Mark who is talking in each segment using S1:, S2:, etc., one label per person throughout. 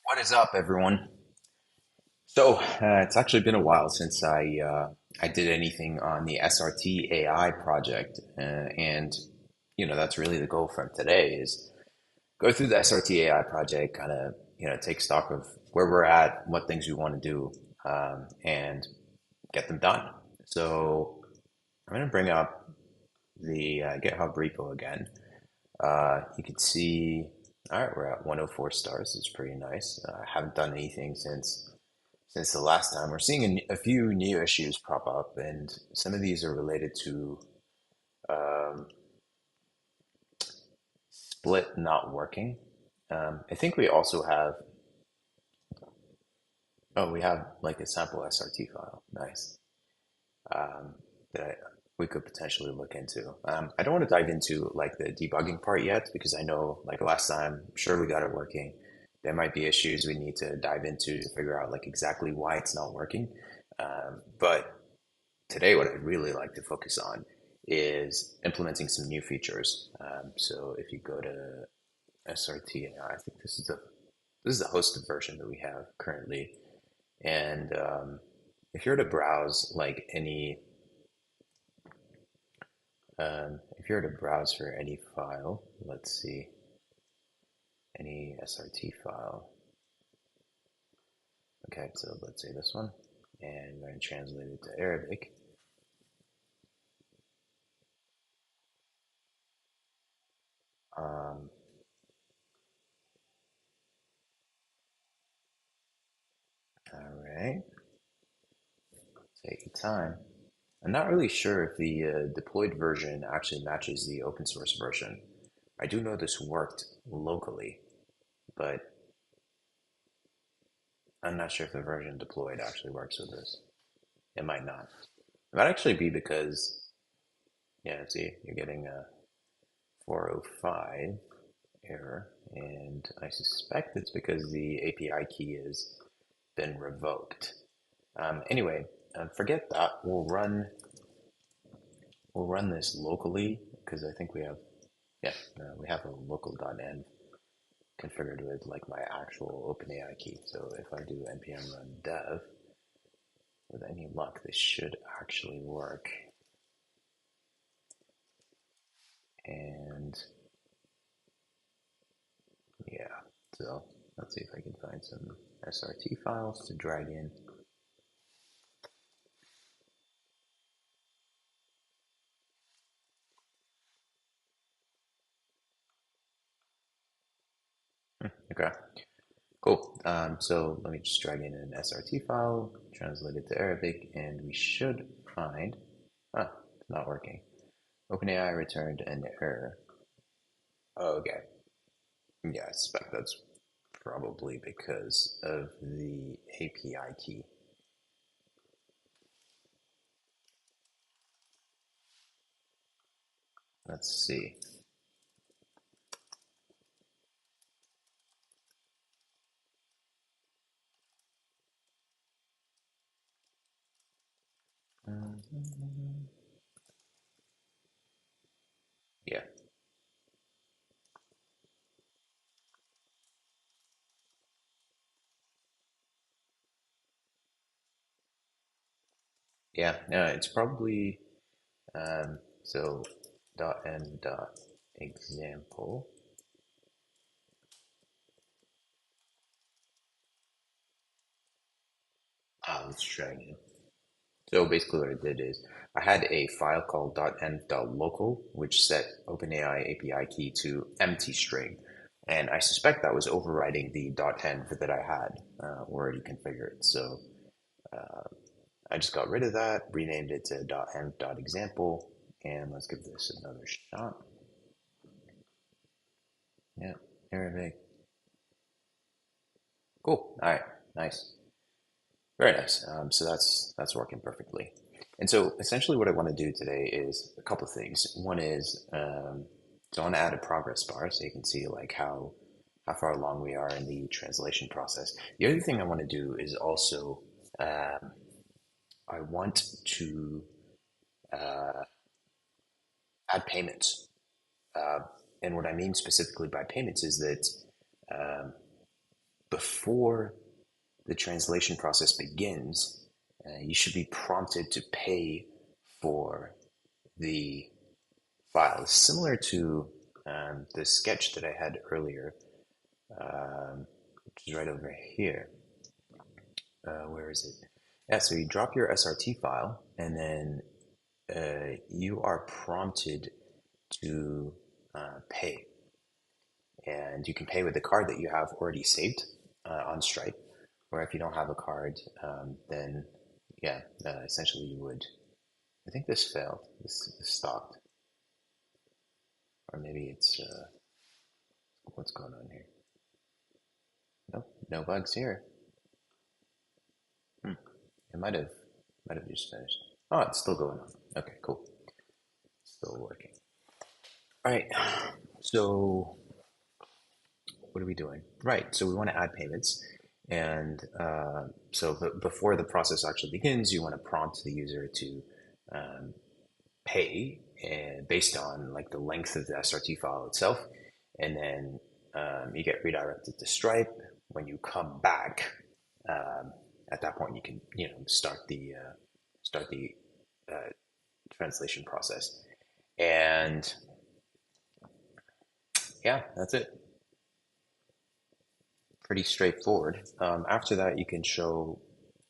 S1: What is up, everyone? It's actually been a while since I did anything on the SRT AI project, and that's really the goal from today is go through the SRT AI project, kind of take stock of where we're at, what things we want to do, and get them done. So I'm going to bring up the GitHub repo again. You can see, all right, we're at 104 stars. It's pretty nice. I haven't done anything since the last time. We're seeing a few new issues pop up, and some of these are related to um, Split not working. I think we also have, oh, we have like a sample SRT file. Nice. Um, that we could potentially look into. I don't want to dive into like the debugging part yet because I know like last time, I'm sure we got it working. There might be issues we need to dive into to figure out like exactly why it's not working. But today, what I'd really like to focus on is implementing some new features. So if you go to SRT-AI, I think this is the hosted version that we have currently. And if you were to browse like any, if you were to browse for any file, let's see, any SRT file. Okay, so let's say this one, and we're going to translate it to Arabic. Um, all right, take your time. I'm not really sure if the deployed version actually matches the open source version. I do know this worked locally, but I'm not sure if the version deployed actually works with this. It might not. It might actually be because, yeah, see, you're getting a 405 error, and I suspect it's because the API key has been revoked. Anyway, forget that. We'll run this locally because I think we have, yeah, we have a local.env configured with like my actual OpenAI key. So if I do npm run dev, with any luck, this should actually work. And yeah, so let's see if I can find some SRT files to drag in. Okay, cool. So let me just drag in an SRT file, translate it to Arabic, and we should find, it's not working. OpenAI returned an error. Oh, okay. Yeah, I suspect that's probably because of the API key. Let's see. Yeah, yeah, no, it's probably so .n example. Let's try again. So basically, what I did is I had a file called .n.local, which set OpenAI API key to empty string, and I suspect that was overriding the .env that I had already configured. So I just got rid of that, renamed it to .env.example, and let's give this another shot. Yeah, Arabic. Cool. All right, nice. Very nice. So that's working perfectly. And so essentially what I want to do today is a couple of things. One is so I want to add a progress bar so you can see like how far along we are in the translation process. The other thing I want to do is also um, I want to uh, add payments. Uh, and what I mean specifically by payments is that before the translation process begins, you should be prompted to pay for the file. Similar to the sketch that I had earlier, which is right over here. Where is it? Yeah, so you drop your SRT file, and then you are prompted to pay. And you can pay with the card that you have already saved on Stripe. Or if you don't have a card, then yeah, essentially you would. I think this failed. This stopped, or maybe it's what's going on here. Nope, no bugs here. It might have just finished. Oh, it's still going on. Okay, cool. Still working. All right. So what are we doing? Right. So we want to add payments. And before the process actually begins, you want to prompt the user to um, pay based on like the length of the SRT file itself. And then you get redirected to Stripe. When you come back, um, at that point, you can start the uh, translation process. And yeah, that's it. Pretty straightforward. After that, you can show,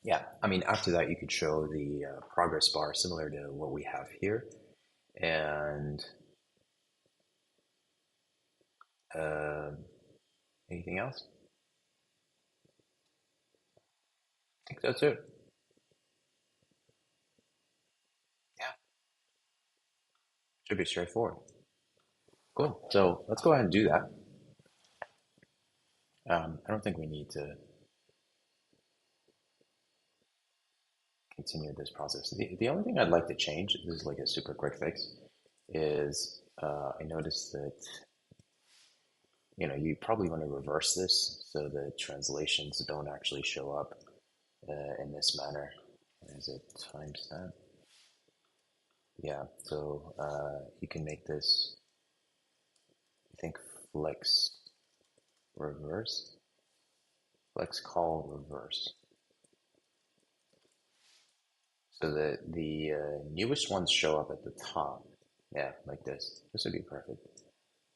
S1: yeah, I mean, after that, you could show the progress bar similar to what we have here. And um anything else? I think that's it. Yeah, should be straightforward. Cool. So let's go ahead and do that. I don't think we need to continue this process. The only thing I'd like to change, this is like a super quick fix, is I noticed that you probably want to reverse this so the translations don't actually show up in this manner. Is it timestamp? Yeah, so you can make this, I think, flex reverse, flex call reverse. So the newest ones show up at the top. Yeah, like this. This would be perfect.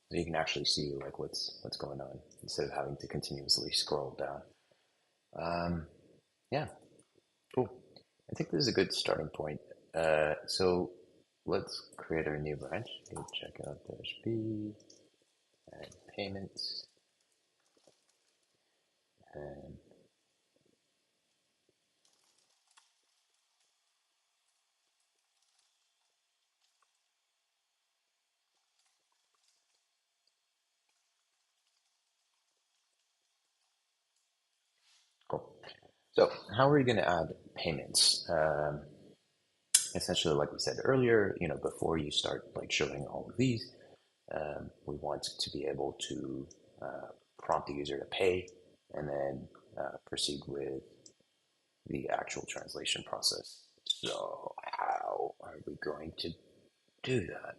S1: So you can actually see like what's going on instead of having to continuously scroll down. Yeah, cool. I think this is a good starting point. So let's create our new branch. Go check out dash B and payments and cool. So how are we going to add payments? Essentially, like we said earlier, before you start like showing all of these, we want to be able to prompt the user to pay and then proceed with the actual translation process. So how are we going to do that?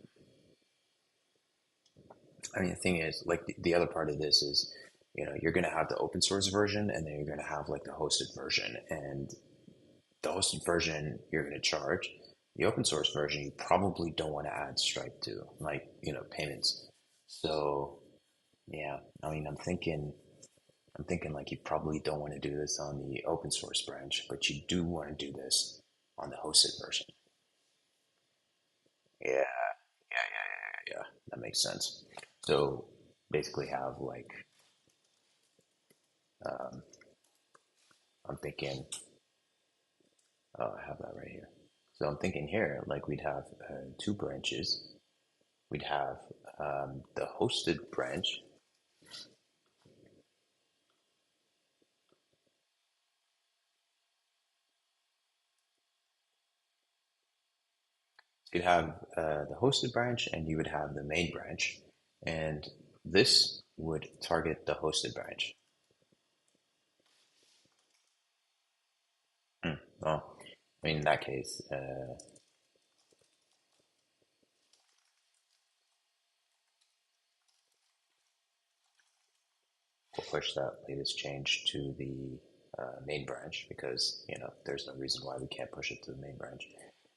S1: I mean, the thing is, like the other part of this is, you're going to have the open source version and then you're going to have like the hosted version. And the hosted version, you're going to charge. The open source version, you probably don't want to add Stripe to, like, payments. So, yeah, I mean, I'm thinking like you probably don't want to do this on the open source branch, but you do want to do this on the hosted version. Yeah, yeah, that makes sense. So basically have like, um, I'm thinking, oh, I have that right here. So I'm thinking here, like we'd have two branches. We'd have the hosted branch. So you'd have the hosted branch and you would have the main branch. And this would target the hosted branch. Well, I mean, in that case, push that latest change to the main branch because there's no reason why we can't push it to the main branch.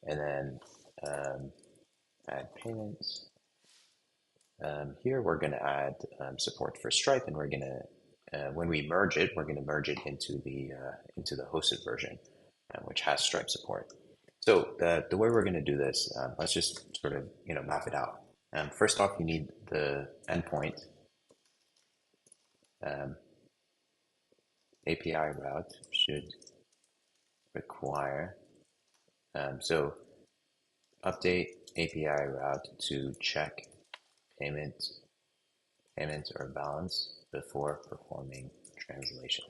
S1: And then add payments. Here we're going to add support for Stripe, and we're going to when we merge it, we're going to merge it into the hosted version, which has Stripe support. So the way we're going to do this, let's just sort of map it out. First off, you need the endpoint API route should require so update API route to check payment or balance before performing translation.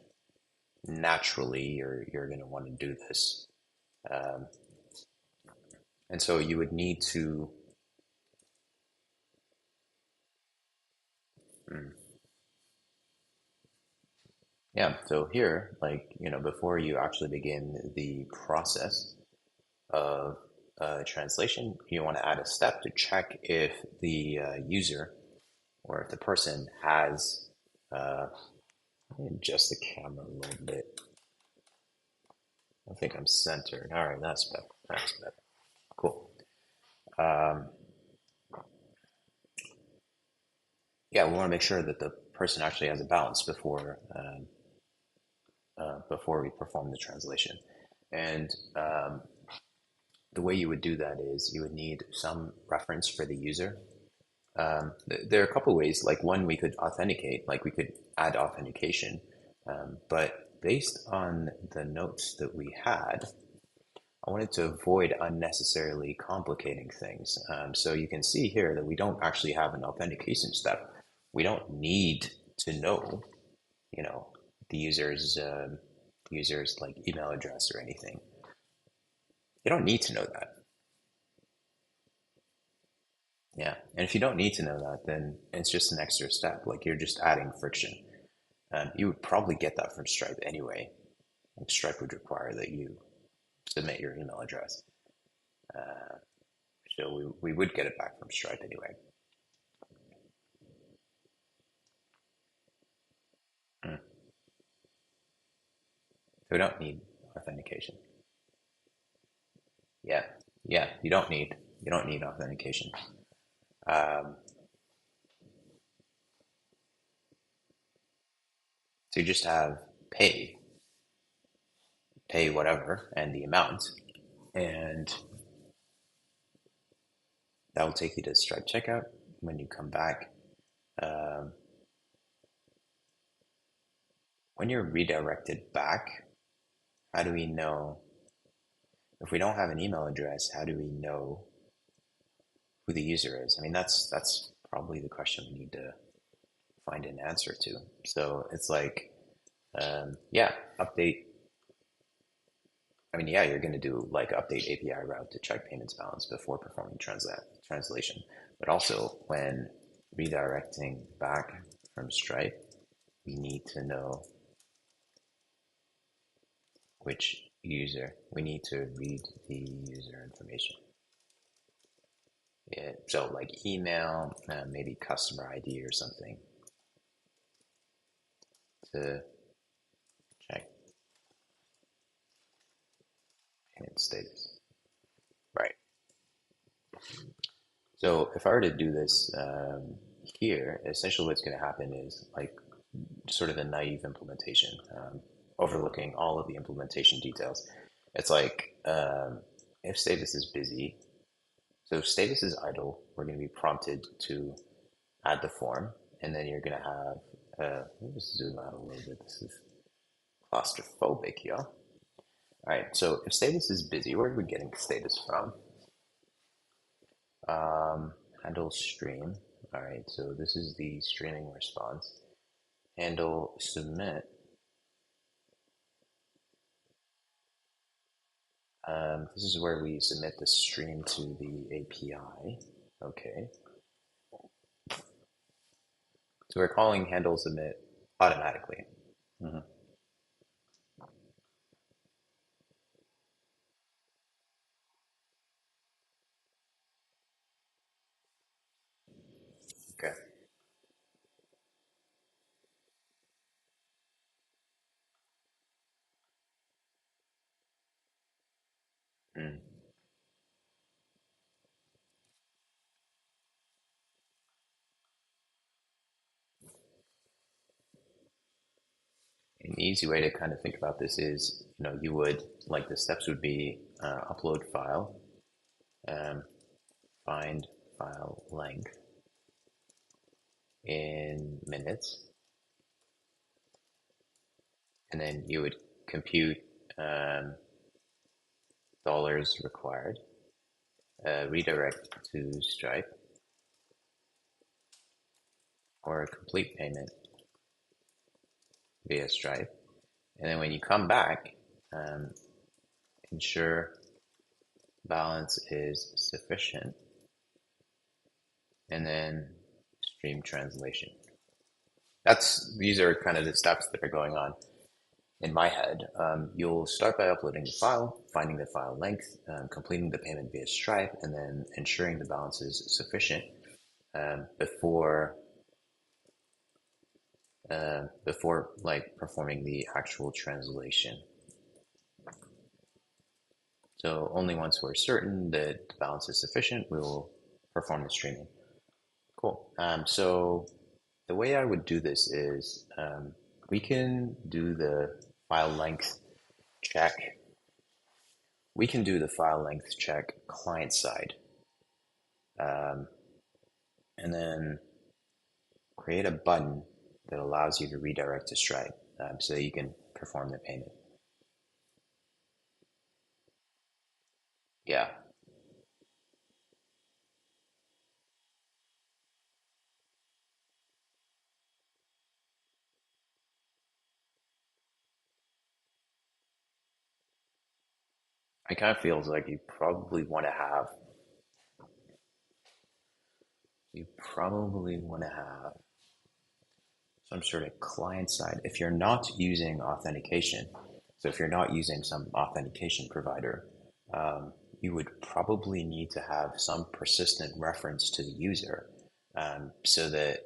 S1: Naturally, you're going to want to do this, and so you would need to. Yeah, so here, before you actually begin the process of translation, you want to add a step to check if the user or if the person has, let me adjust the camera a little bit. I think I'm centered. All right, that's better. That's better. Cool. Um, yeah, we want to make sure that the person actually has a balance before we perform the translation. And the way you would do that is you would need some reference for the user. There are a couple of ways. Like one, we could authenticate, like we could add authentication. But based on the notes that we had, I wanted to avoid unnecessarily complicating things. So you can see here that we don't actually have an authentication step. We don't need to know, the user's like email address or anything. You don't need to know that. Yeah. And if you don't need to know that, then it's just an extra step. Like you're just adding friction. You would probably get that from Stripe anyway. Like Stripe would require that you submit your email address. So we would get it back from Stripe anyway. Mm. So we don't need authentication. Yeah. Yeah. You don't need authentication. Um, so you just have pay, pay whatever and the amount, and that will take you to Stripe checkout. When you come back, um, when you're redirected back, how do we know if we don't have an email address? How do we know who the user is? I mean, that's probably the question we need to find an answer to. So it's like, yeah, update. I mean, yeah, you're going to do like update API route to check payments balance before performing translation. But also when redirecting back from Stripe, we need to know which user. We need to read the user information. Yeah, so like email, maybe customer ID or something to check payment status. Right. So if I were to do this here, essentially what's going to happen is like sort of a naive implementation, overlooking all of the implementation details. It's like if status is busy, so if status is idle, we're going to be prompted to add the form, and then you're going to have, let me just zoom out a little bit. This is claustrophobic, y'all. All right, so if status is busy, where are we getting status from? Handle stream. All right, so this is the streaming response. Handle submit. This is where we submit the stream to the API. Okay, so we're calling handle submit automatically. Mhm. Okay. Mm. An easy way to kind of think about this is, you would, like the steps would be upload file, um, find file length in minutes, and then you would compute um, dollars required, redirect to Stripe, or a complete payment via Stripe. And then when you come back, um, ensure balance is sufficient, and then stream translation. These are kind of the steps that are going on in my head. You'll start by uploading the file, finding the file length, completing the payment via Stripe, and then ensuring the balance is sufficient before like performing the actual translation. So only once we're certain that the balance is sufficient, we will perform the streaming. Cool. So the way I would do this is we can do the file length check. We can do the file length check client side, um, and then create a button that allows you to redirect to Stripe so that you can perform the payment. Yeah, it kind of feels like you probably want to have some sort of client side. If you're not using authentication, so if you're not using some authentication provider, you would probably need to have some persistent reference to the user so that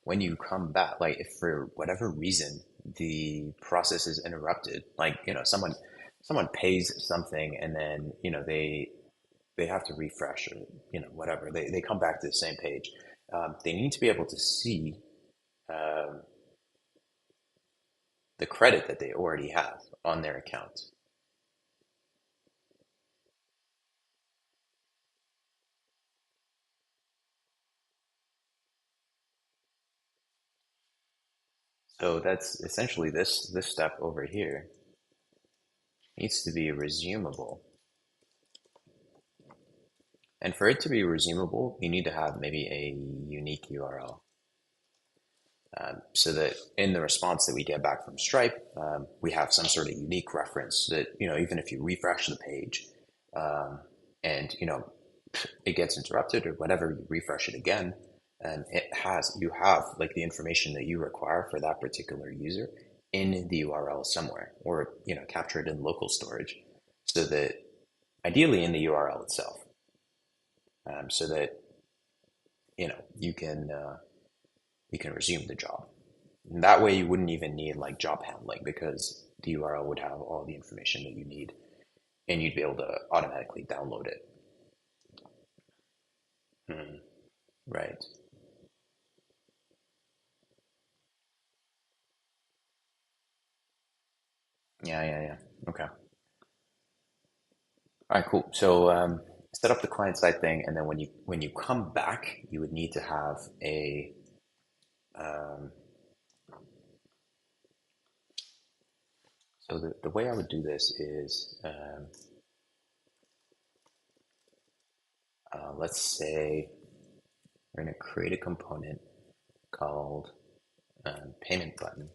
S1: when you come back, like if for whatever reason the process is interrupted, like someone pays something and then they have to refresh or whatever, they come back to the same page. They need to be able to see um, the credit that they already have on their account. So that's essentially this step over here needs to be resumable. And for it to be resumable, you need to have maybe a unique URL. So that in the response that we get back from Stripe, we have some sort of unique reference that, even if you refresh the page um, and, it gets interrupted or whatever, you refresh it again, and you have like the information that you require for that particular user in the URL somewhere, or, capture it in local storage so that ideally in the URL itself, so that, you know, you can, uh, you can resume the job. And that way you wouldn't even need like job handling because the URL would have all the information that you need and you'd be able to automatically download it. Hmm. Right. Yeah, yeah, yeah. Okay. All right, cool. So set up the client side thing, and then when you come back, you would need to have a um, so the way I would do this is let's say we're going to create a component called payment button.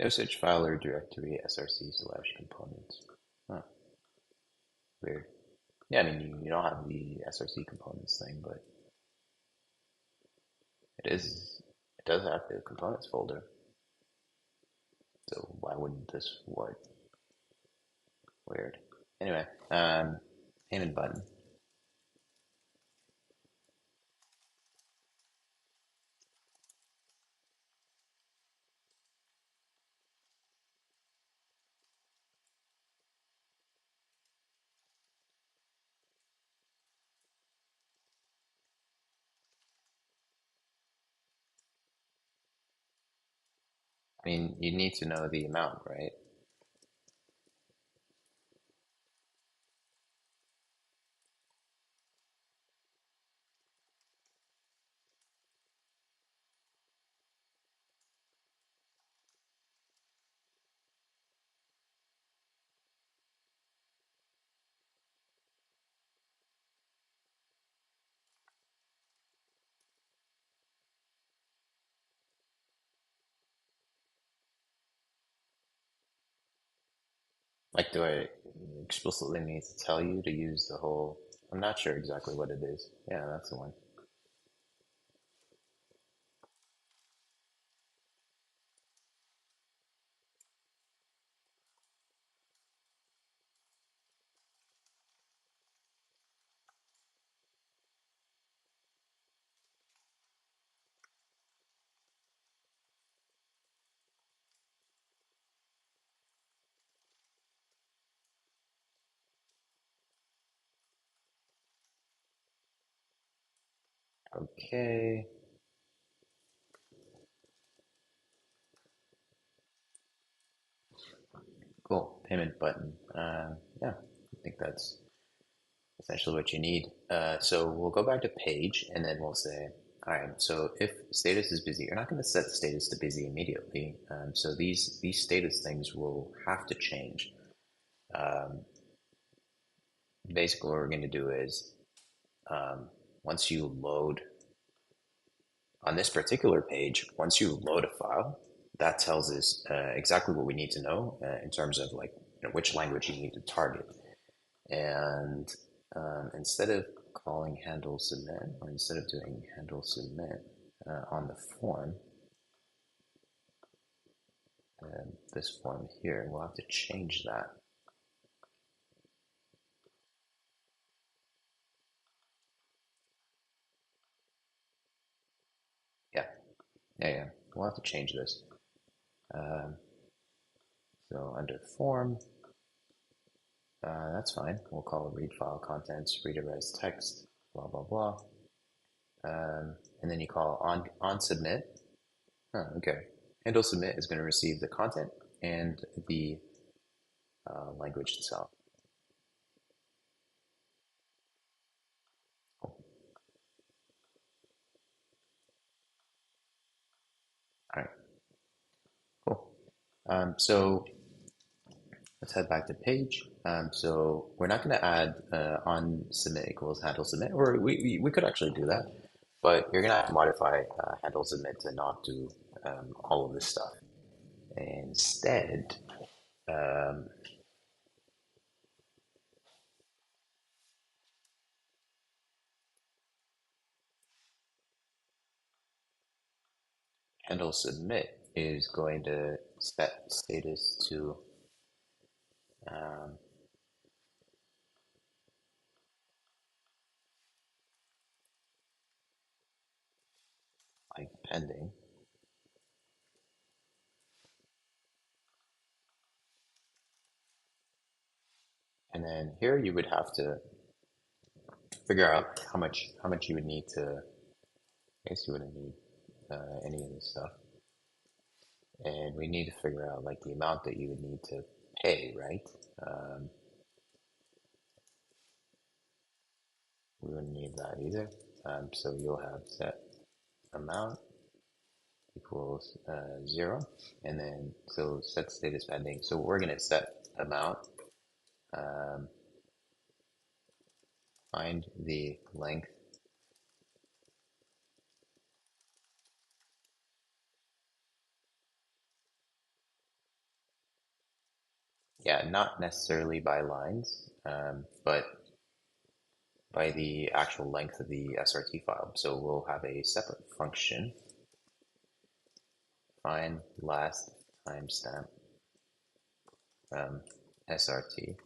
S1: No such file or directory src/components. Huh, weird. Yeah, I mean you don't have the src components thing, but it does have the components folder. So why wouldn't this work? Weird. Anyway, payment button. I mean, you need to know the amount, right? Like, do I explicitly need to tell you to use the whole? I'm not sure exactly what it is. Yeah, that's the one. Okay, cool. Payment button. Yeah, I think that's essentially what you need. So we'll go back to page and then we'll say, all right, so if status is busy, you're not going to set status to busy immediately. So these status things will have to change. Um, Basically, what we're going to do is once you load on this particular page, once you load a file, that tells us exactly what we need to know in terms of like which language you need to target. And instead of calling handle submit, or instead of doing handle submit on the form, this form here, we'll have to change that. Yeah, yeah. We'll have to change this. Um, so under form, that's fine. We'll call read file contents, reader as text, blah, blah, blah. And then you call on submit. Oh, okay. Handle submit is going to receive the content and the language itself. Cool. All right, cool. So let's head back to page. So we're not going to add on submit equals handle submit, or we could actually do that, but you're going to have to modify handle submit to not do all of this stuff. Instead, um, handle submit is going to set status to um, like pending. And then here you would have to figure out how much you would need to. I guess you wouldn't need any of this stuff, and we need to figure out like the amount that you would need to pay, right? Um, we wouldn't need that either. So you'll have set amount equals 0, and then so set status pending. So we're going to set amount, um, find the length. Yeah, not necessarily by lines, but by the actual length of the SRT file. So we'll have a separate function, find last timestamp SRT.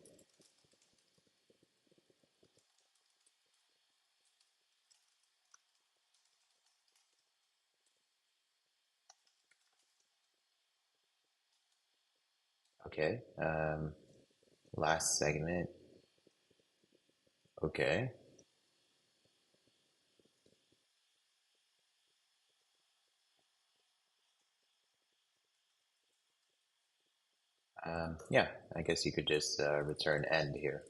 S1: Okay. Last segment. Okay. Yeah, I guess you could just return end here.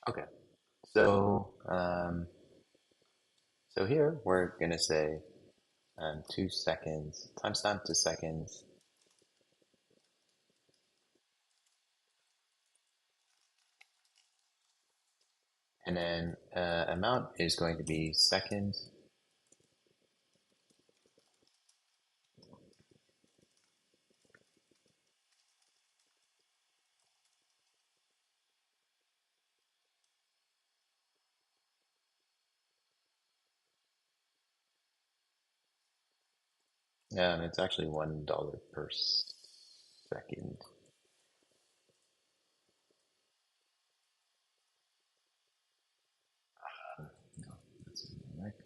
S1: Okay. So, so here we're gonna say 2 seconds, timestamp to seconds, and then amount is going to be seconds. It's actually $1 per second. No, that's incorrect.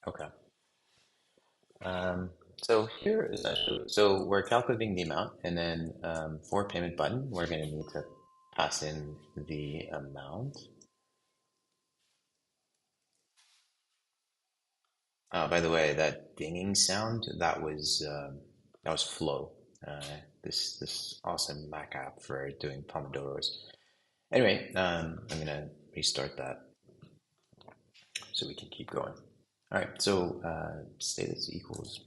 S1: Okay. Um, so here is actually, so we're calculating the amount, and then for payment button, we're going to need to pass in the amount. By the way, that dinging sound that was Flow, uh, this awesome Mac app for doing pomodoros. Anyway, I'm gonna restart that so we can keep going. All right, so status equals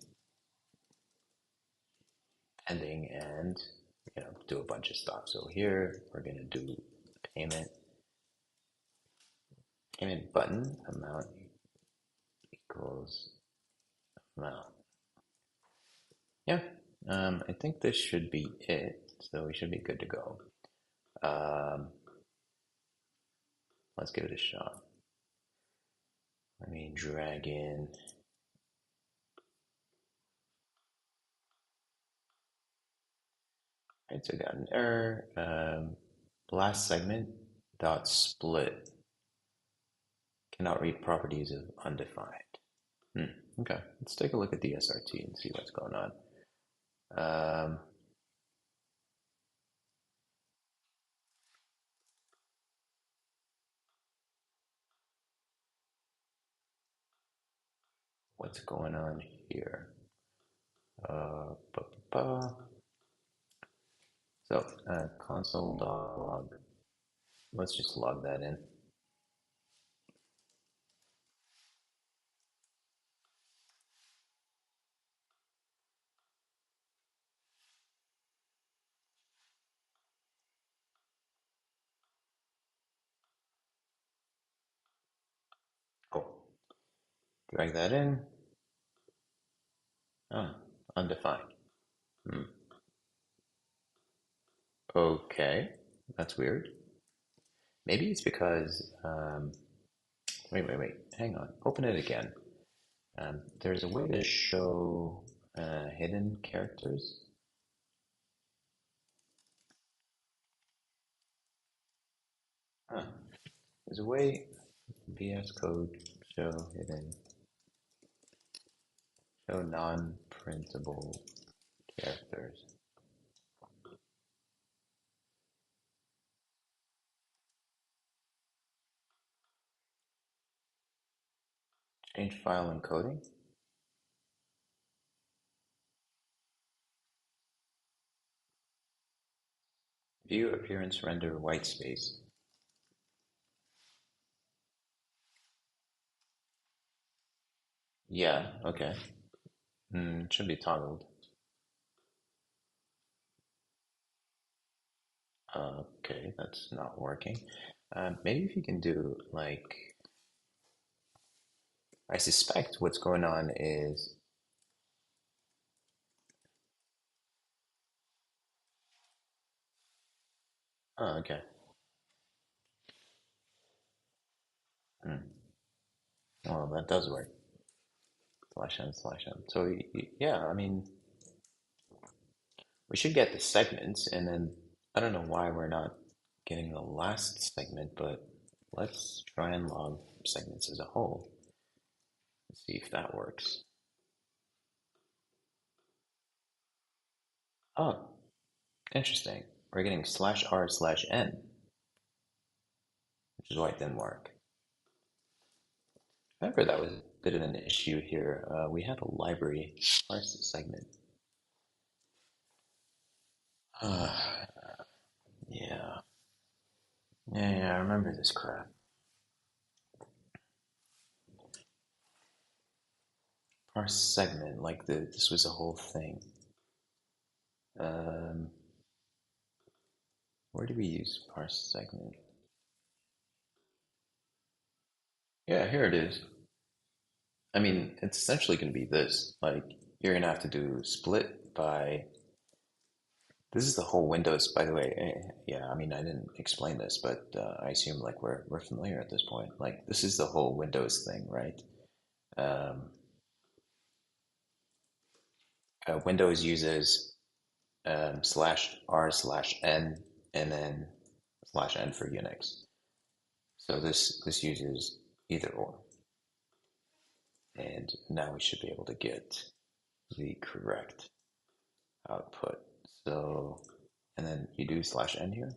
S1: pending, and do a bunch of stuff. So here we're gonna do payment payment button amount equals amount. Yeah, I think this should be it. So we should be good to go. Um, let's give it a shot. Let me drag in. Right, so I got an error. Last segment dot split cannot read properties of undefined. Okay, let's take a look at the SRT and see what's going on. Um, what's going on here? Ba, ba, ba. So console.log. Let's just log that in. Cool. Drag that in. Oh, undefined. Hmm. Okay, that's weird. Maybe it's because, wait, hang on. Open it again. There's a way to show hidden characters. Huh. There's a way VS Code show hidden, show non-printable characters. Change file encoding. View appearance render white space. Yeah, okay. It should be toggled. Okay, that's not working. Maybe if you can do like, I suspect what's going on is, oh, okay. Hmm. Well, that does work. Slash n slash n. So yeah, I mean, we should get the segments, and then I don't know why we're not getting the last segment, but let's try and log segments as a whole and see if that works. Oh, interesting. We're getting slash r slash n, which is why it didn't work. I remember that was a bit of an issue here. We had a library parse segment. Yeah. Yeah, I remember this crap. Parse segment, like this was a whole thing. Um, where do we use parse segment? Yeah, here it is. I mean, it's essentially going to be this. Like, you're going to have to do split by. This is the whole Windows, by the way. Yeah, I mean, I didn't explain this, but I assume like we're familiar at this point. Like, this is the whole Windows thing, right? Um, Windows uses slash r slash n and then slash n for Unix. So this uses either or, and now we should be able to get the correct output. So, and then you do slash n here.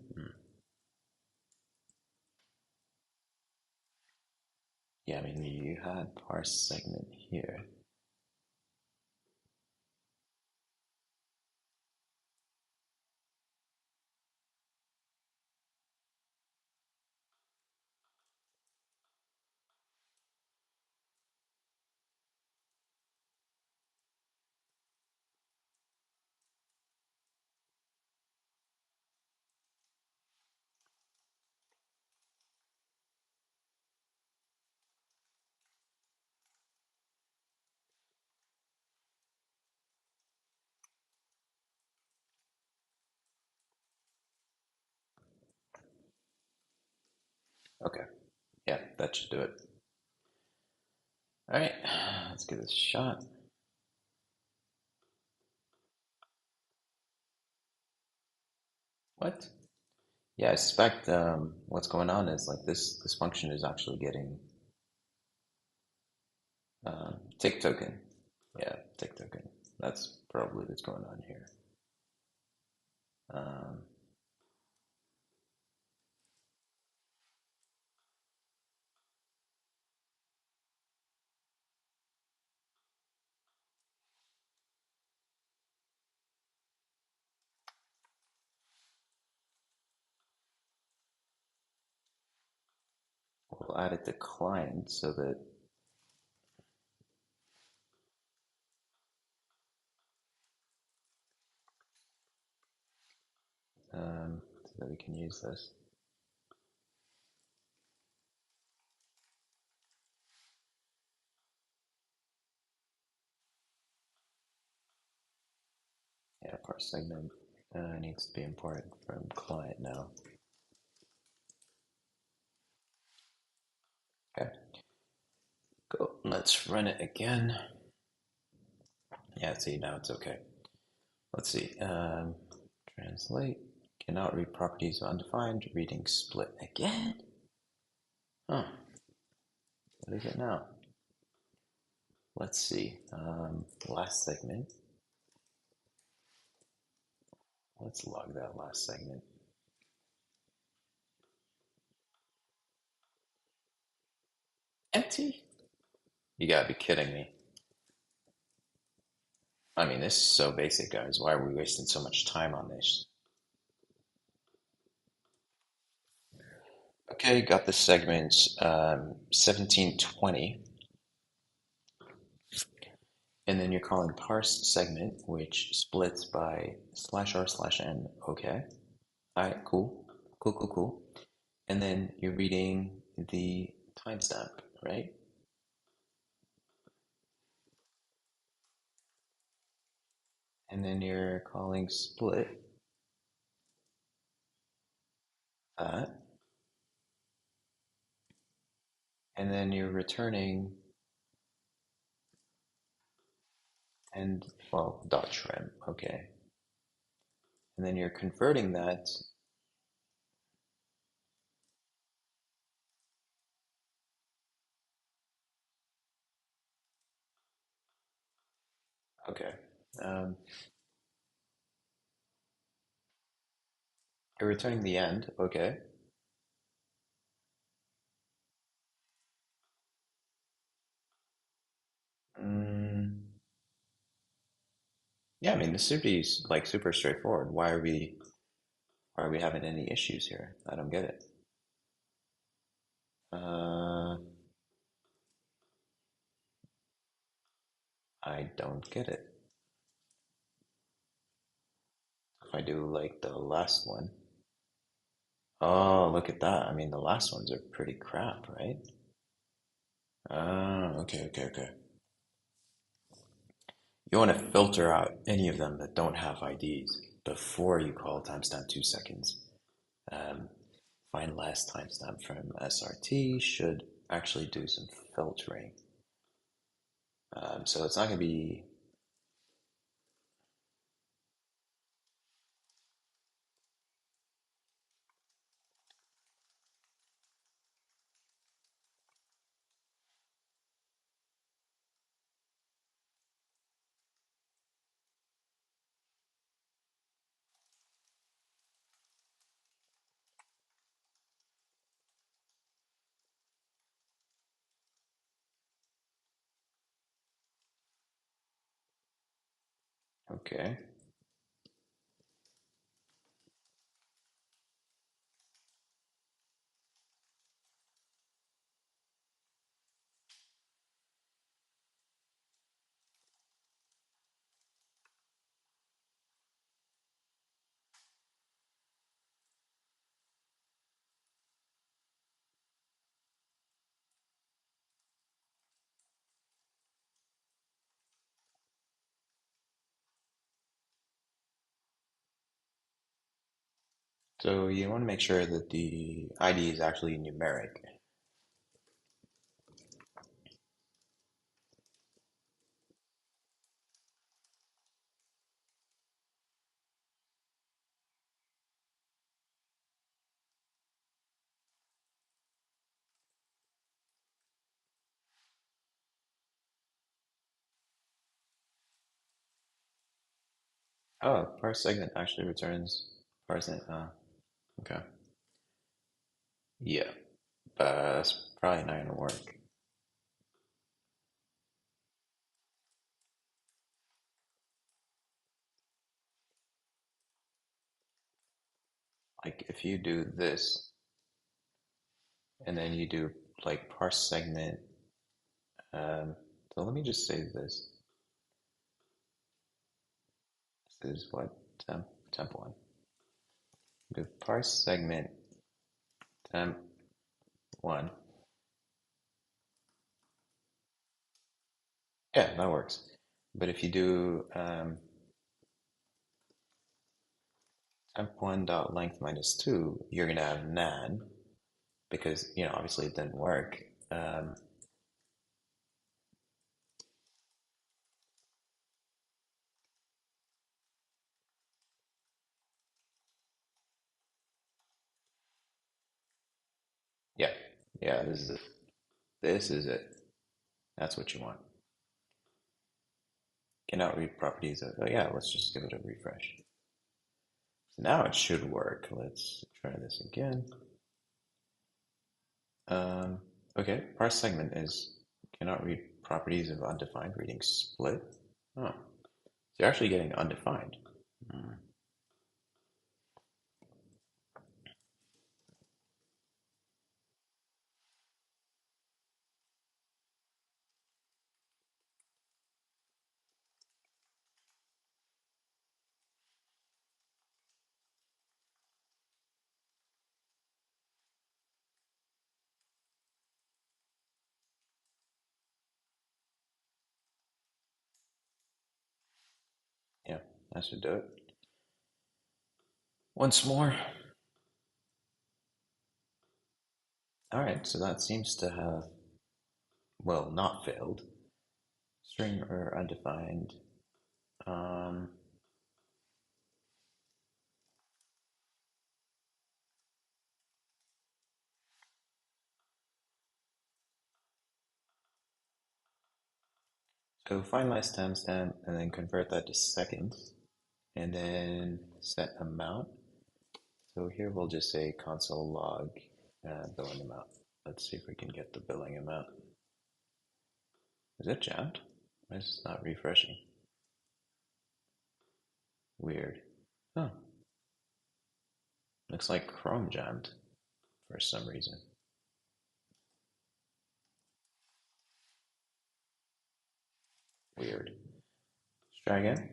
S1: Yeah, I mean you had parse segment here. Okay, yeah, that should do it. All right, let's give this a shot. What? Yeah, I suspect what's going on is like this function is actually getting tick token. Yeah, tick token. That's probably what's going on here. Um, we'll add it to client so that we can use this. Yeah, parse segment needs to be imported from client now. Okay, Go. Let's run it again. Yeah, see, now it's okay. Let's see. Translate. Cannot read properties of undefined. Reading split again. Huh. What is it now? Let's see. Last segment. Let's log that last segment. Empty? You gotta be kidding me. I mean, this is so basic, guys. Why are we wasting so much time on this? Okay, got the segment 1720. And then you're calling parse segment, which splits by /r/n. Okay. All right, cool. Cool, cool, cool. And then you're reading the timestamp, right? And then you're calling split that. And then you're returning and, well, dot trim. Okay. And then you're converting that. Okay. Um, you're returning the end. Okay. Mm, yeah, I mean, this should be like super straightforward. Why are we having any issues here? I don't get it. Uh, I don't get it. If I do like the last one. Oh, look at that. I mean, the last ones are pretty crap, right? Oh, okay, okay, okay. You want to filter out any of them that don't have IDs before you call timestamp 2 seconds. Um, find last timestamp from SRT should actually do some filtering. So it's not going to be okay. So you want to make sure that the ID is actually numeric. Oh, parse segment actually returns parsing. Okay. Yeah, but that's probably not gonna work. Like if you do this and then you do like parse segment. So let me just save this. This is what temp one. Do parse segment temp one. Yeah, that works. But if you do temp one dot length minus two, you're gonna have nan because obviously it didn't work. Yeah, this is it. This is it. That's what you want. Cannot read properties of, oh yeah, let's just give it a refresh. So now it should work. Let's try this again. Um, okay, parse segment is cannot read properties of undefined reading split. Oh, so you're actually getting undefined. Hmm. Yeah, that should do it. Once more. All right, so that seems to have, well, not failed. String or undefined. Um, so find last timestamp and then convert that to seconds and then set amount. So here we'll just say console log billing amount. Let's see if we can get the billing amount. Is it jammed? Why is it not refreshing? Weird. Oh, looks like Chrome jammed for some reason. Weird. Let's try again.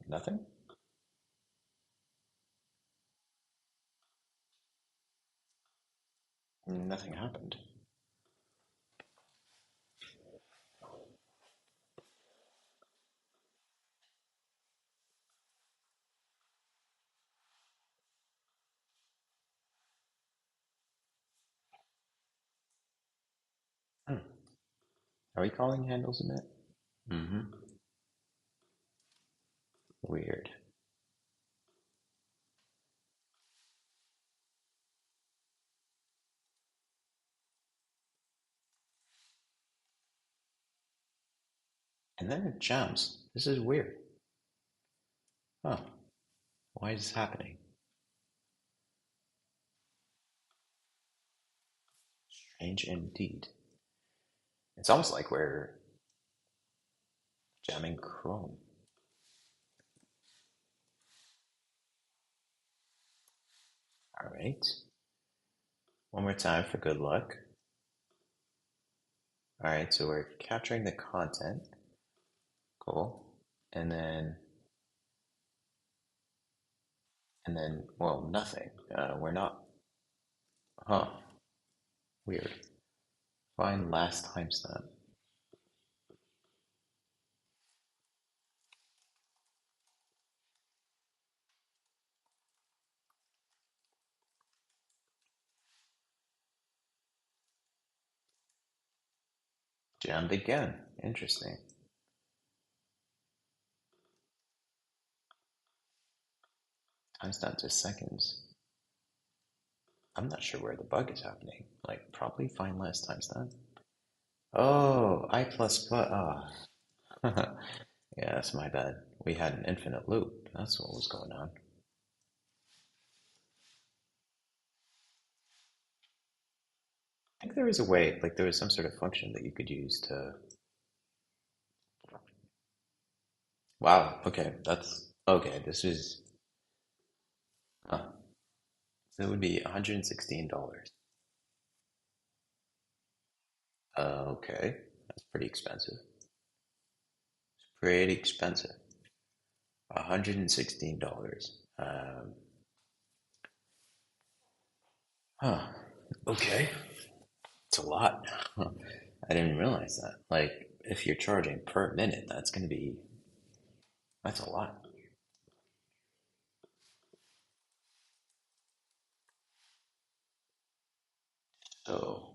S1: Nothing? Nothing happened. Hmm. Are we calling handles init? Mm-hmm. Weird. And then it jumps. This is weird. Huh. Why is this happening? Strange indeed. It's almost like we're jamming Chrome. All right. One more time for good luck. All right, so we're capturing the content. Cool. And then, well, nothing. We're not, huh, weird. Find last timestamp. Jammed again. Interesting. Timestamp to seconds. I'm not sure where the bug is happening. Like, probably find last timestamp. Oh, I plus plus. Ah. Yeah, that's my bad. We had an infinite loop. That's what was going on. I think there was a way, like there was some sort of function that you could use to. Wow. Okay, that's okay. This is. Huh. So it would be $116. Okay, that's pretty expensive. Pretty expensive. $116. Huh. Okay. It's a lot. I didn't realize that. Like, if you're charging per minute, that's going to be, that's a lot. So,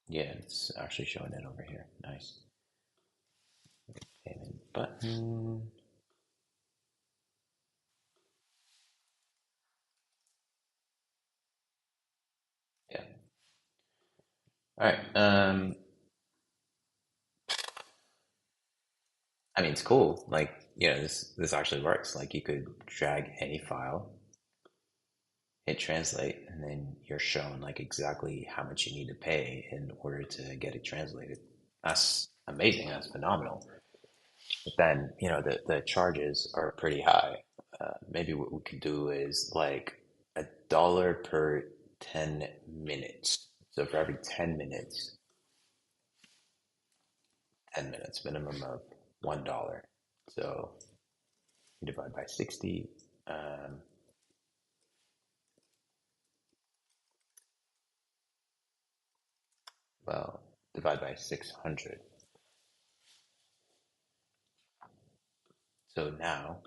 S1: Yeah, it's actually showing it over here. Nice. Payment button. Yeah. All right. I mean, it's cool. Like, this actually works. Like, you could drag any file, hit translate, and then you're shown like exactly how much you need to pay in order to get it translated. That's amazing. That's phenomenal. But then, the charges are pretty high. Maybe what we could do is like $1 per 10 minutes. So for every 10 minutes, 10 minutes, minimum of $1. So you divide by 60. Um, well, divide by 600. So now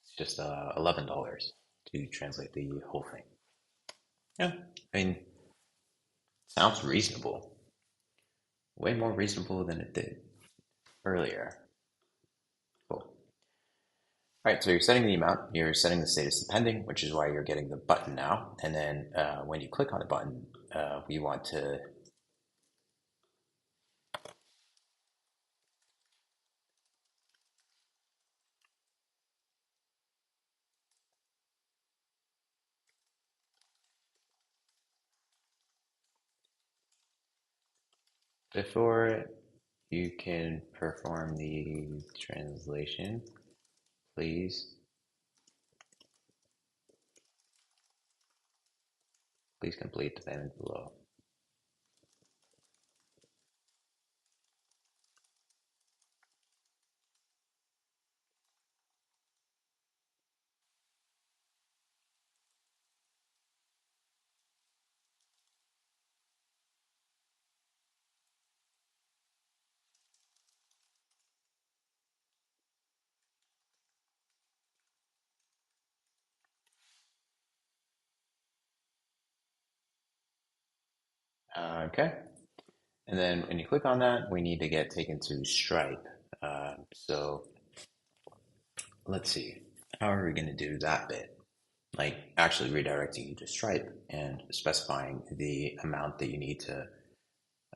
S1: it's just $11 to translate the whole thing. Yeah, I mean, sounds reasonable. Way more reasonable than it did earlier. Cool. All right, so you're setting the amount, you're setting the status to pending, which is why you're getting the button now. And then when you click on the button, we want to, before you can perform the translation, please complete the payment below. Okay, and then when you click on that, we need to get taken to Stripe. So let's see, how are we going to do that bit? Like actually redirecting you to Stripe and specifying the amount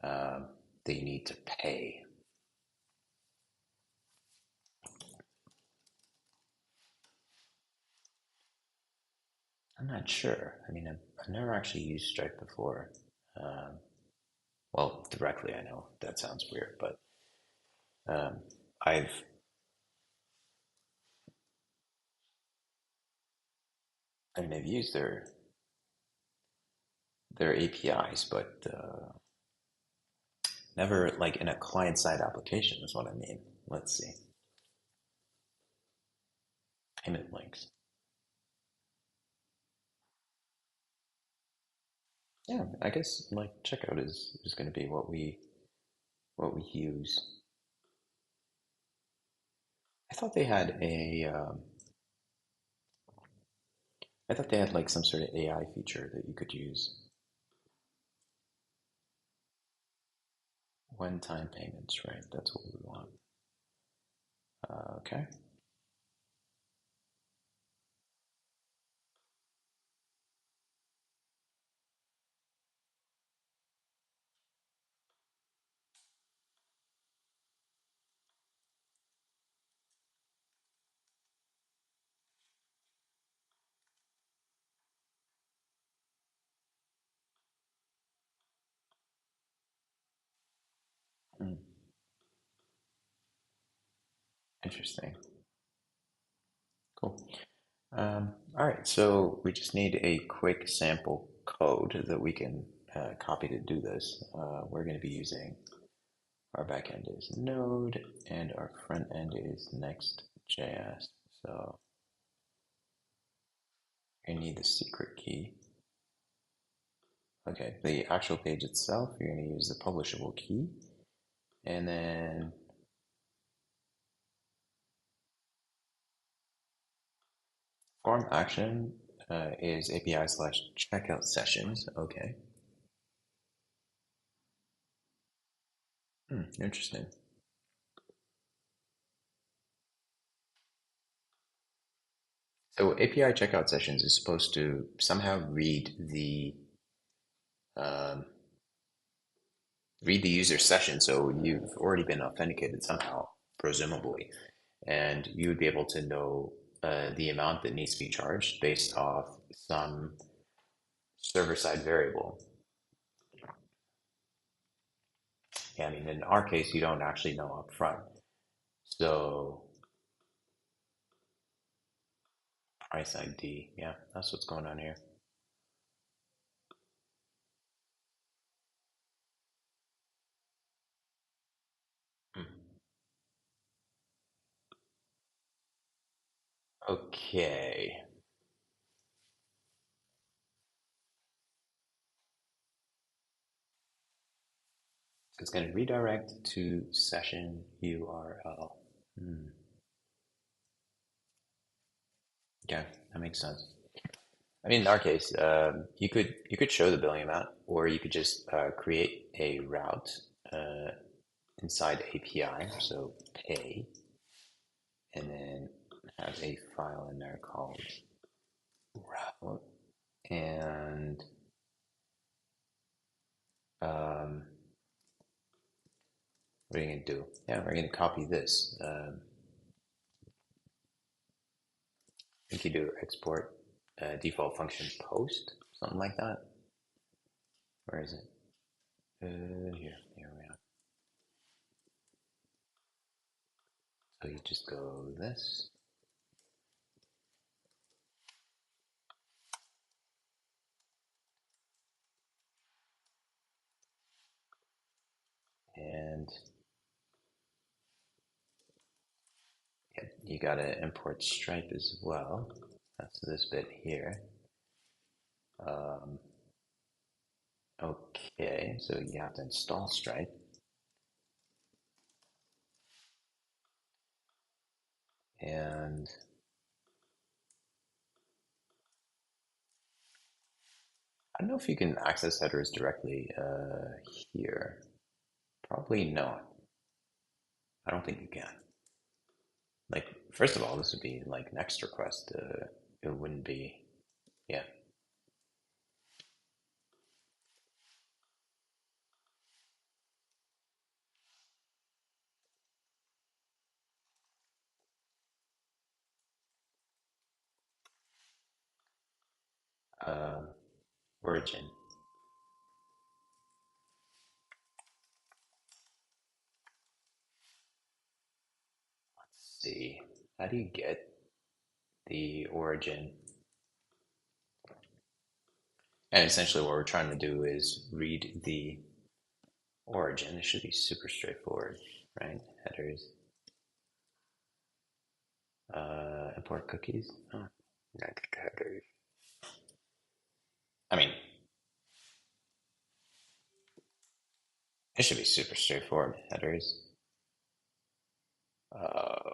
S1: um, that you need to pay. I'm not sure. I mean, I've never actually used Stripe before. Um, well, directly, I know that sounds weird, but um, I've I mean, I've used their APIs, but never like in a client side application is what I mean. Let's see, payment links. Yeah, I guess like checkout is going to be what we use. I thought they had I thought they had like some sort of AI feature that you could use. One-time payments, right? That's what we want. Okay. Mm, interesting. Cool. All right, so we just need a quick sample code that we can copy to do this. We're going to be using our backend is Node and our front end is Next.js. So you need the secret key. Okay, the actual page itself, you're going to use the publishable key. And then form action, is API slash checkout sessions. Okay. Interesting. So API checkout sessions is supposed to somehow um, read the user session. So you've already been authenticated somehow, presumably, and you would be able to know the amount that needs to be charged based off some server-side variable. I mean, in our case, you don't actually know up front. So price ID, yeah, that's what's going on here. Okay, so it's going to redirect to session URL. Hmm. Okay, that makes sense. I mean, in our case, you could show the billing amount, or you could just create a route uh, inside API, so pay, and then have a file in there called route, and um, what are you gonna do? Yeah, we're gonna copy this. I think you do export default function post, something like that. Where is it? Here we are. So you just go this, and yeah, you gotta import Stripe as well. That's this bit here. Um, okay, so you have to install Stripe, and I don't know if you can access headers directly here. Probably not. I don't think you can. Like, first of all, this would be like next request. It wouldn't be, yeah. Uh, origin. Let's see. How do you get the origin? And essentially, what we're trying to do is read the origin. It should be super straightforward, right? Headers, import cookies. Oh, yeah, headers. I mean, it should be super straightforward. Headers uh,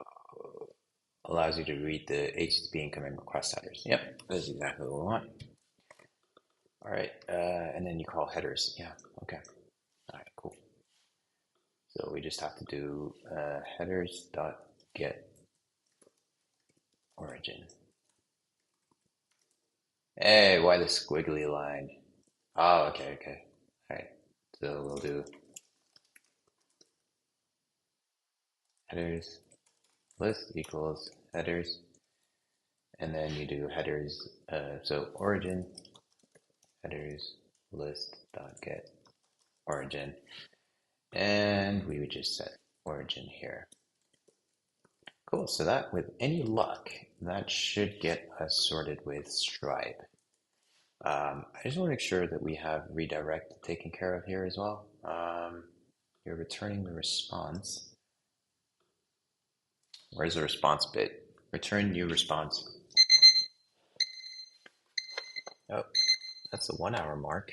S1: allows you to read the HTTP incoming request headers. Yep, that's exactly what we want. All right, and then you call headers. Yeah, okay. All right, cool. So we just have to do headers dot get origin. Hey, why the squiggly line? Oh, okay, okay. All right. So we'll do headers list equals headers, and then you do headers. So origin headers list dot get origin, and we would just set origin here. Cool. So that, with any luck, that should get us sorted with Stripe. I just want to make sure that we have redirect taken care of here as well. You're returning the response. Where's the response bit? Return new response. Oh, that's the 1 hour mark.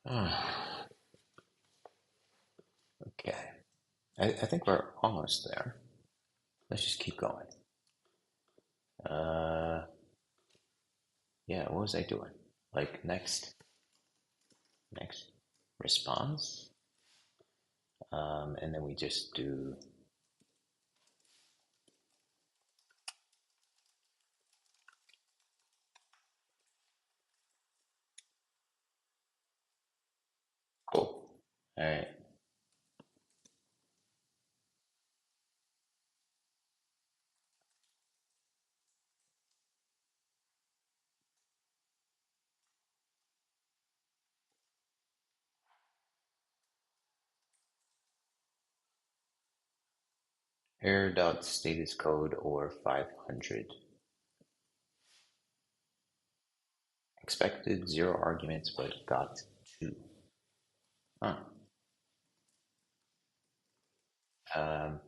S1: Oh, okay. I think we're almost there. Let's just keep going. Uh, Yeah, what was I doing? Like next response, and then we just do cool. All right, error dot status code or 500. Expected zero arguments, but got two. Huh. Um,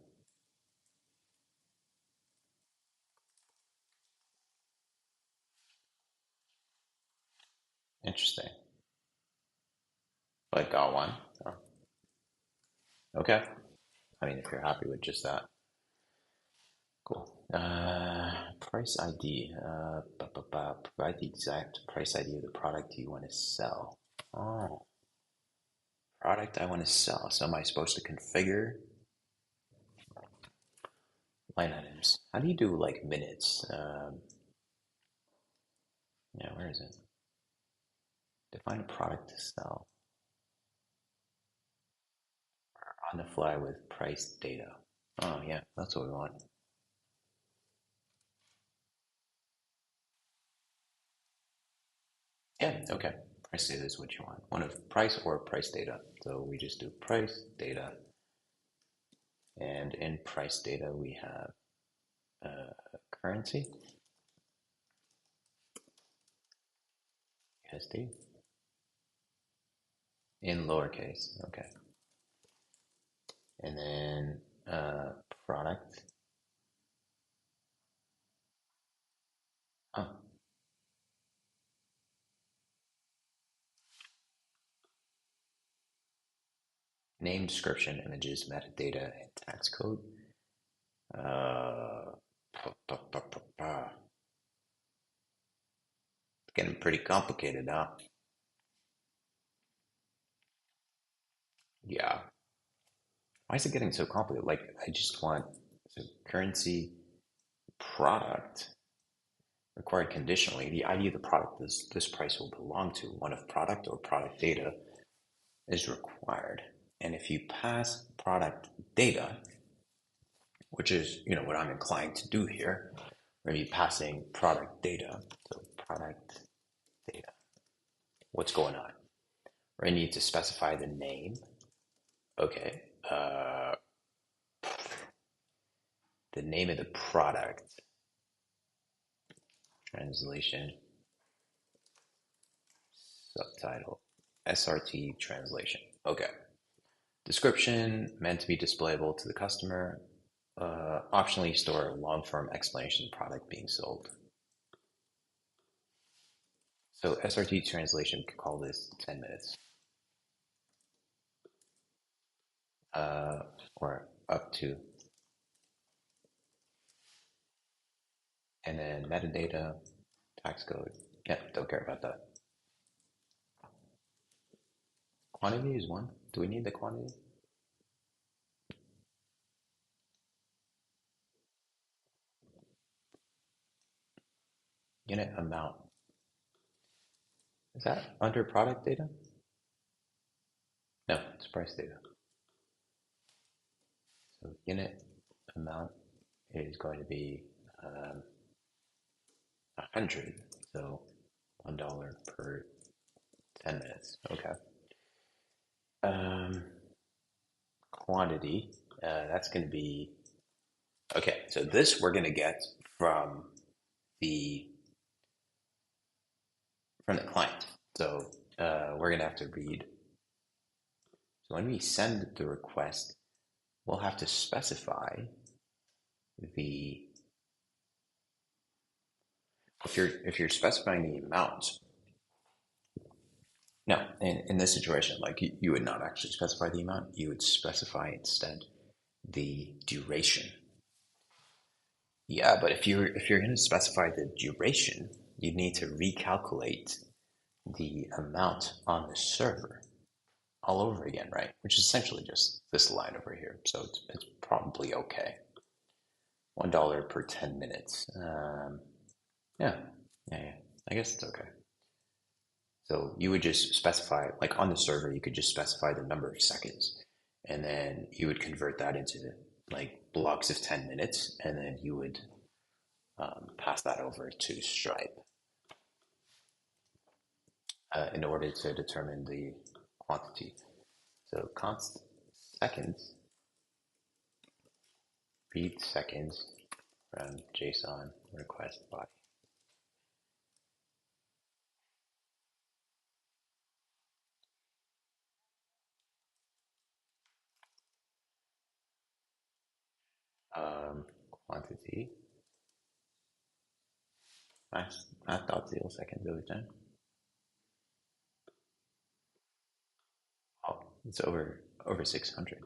S1: interesting. But got one. Oh, okay. I mean, if you're happy with just that, cool. Price ID. Provide the exact price ID of the product you want to sell. Oh, product I want to sell. So am I supposed to configure line items? How do you do like minutes? Yeah, where is it? Define a product to sell on the fly with price data. Oh yeah, that's what we want. Yeah, okay. Price data is what you want. One of price or price data. So we just do price data, and in price data we have currency, USD, in lowercase. Okay, and then product. Oh, name, description, images, metadata, and tax code. Uh, Getting pretty complicated now. Yeah. Why is it getting so complicated? Like, I just want so currency, product, required conditionally. The ID of the product this price will belong to. One of product or product data is required. And if you pass product data, which is what I'm inclined to do here, we're going to be passing product data. So product data. What's going on? We need to specify the name. Okay. The name of the product. Translation. Subtitle. SRT translation. Okay. Description meant to be displayable to the customer. Optionally store a long form explanation of the product being sold. So SRT translation, we could call this 10 minutes. Or up to. And then metadata, tax code. Yeah, don't care about that. Quantity is one. Do we need the quantity? Unit amount. Is that under product data? No, it's price data. So unit amount is going to be 100. So $1 per 10 minutes. Okay. Um, Quantity, that's going to be, okay, so this we're going to get from the client. So we're going to have to read. So when we send the request, we'll have to specify the, if you're specifying the amount. No, in this situation, like you would not actually specify the amount. You would specify instead the duration. Yeah, but if you're going to specify the duration, you need to recalculate the amount on the server all over again, right? Which is essentially just this line over here. So it's probably okay. $1 per 10 minutes. Yeah, yeah. I guess it's okay. So you would just specify, like on the server, you could just specify the number of seconds, and then you would convert that into like blocks of 10 minutes, and then you would pass that over to Stripe in order to determine the quantity. So const seconds, read seconds from JSON request body. Quantity math dot 0 seconds over time. Oh, it's over 600.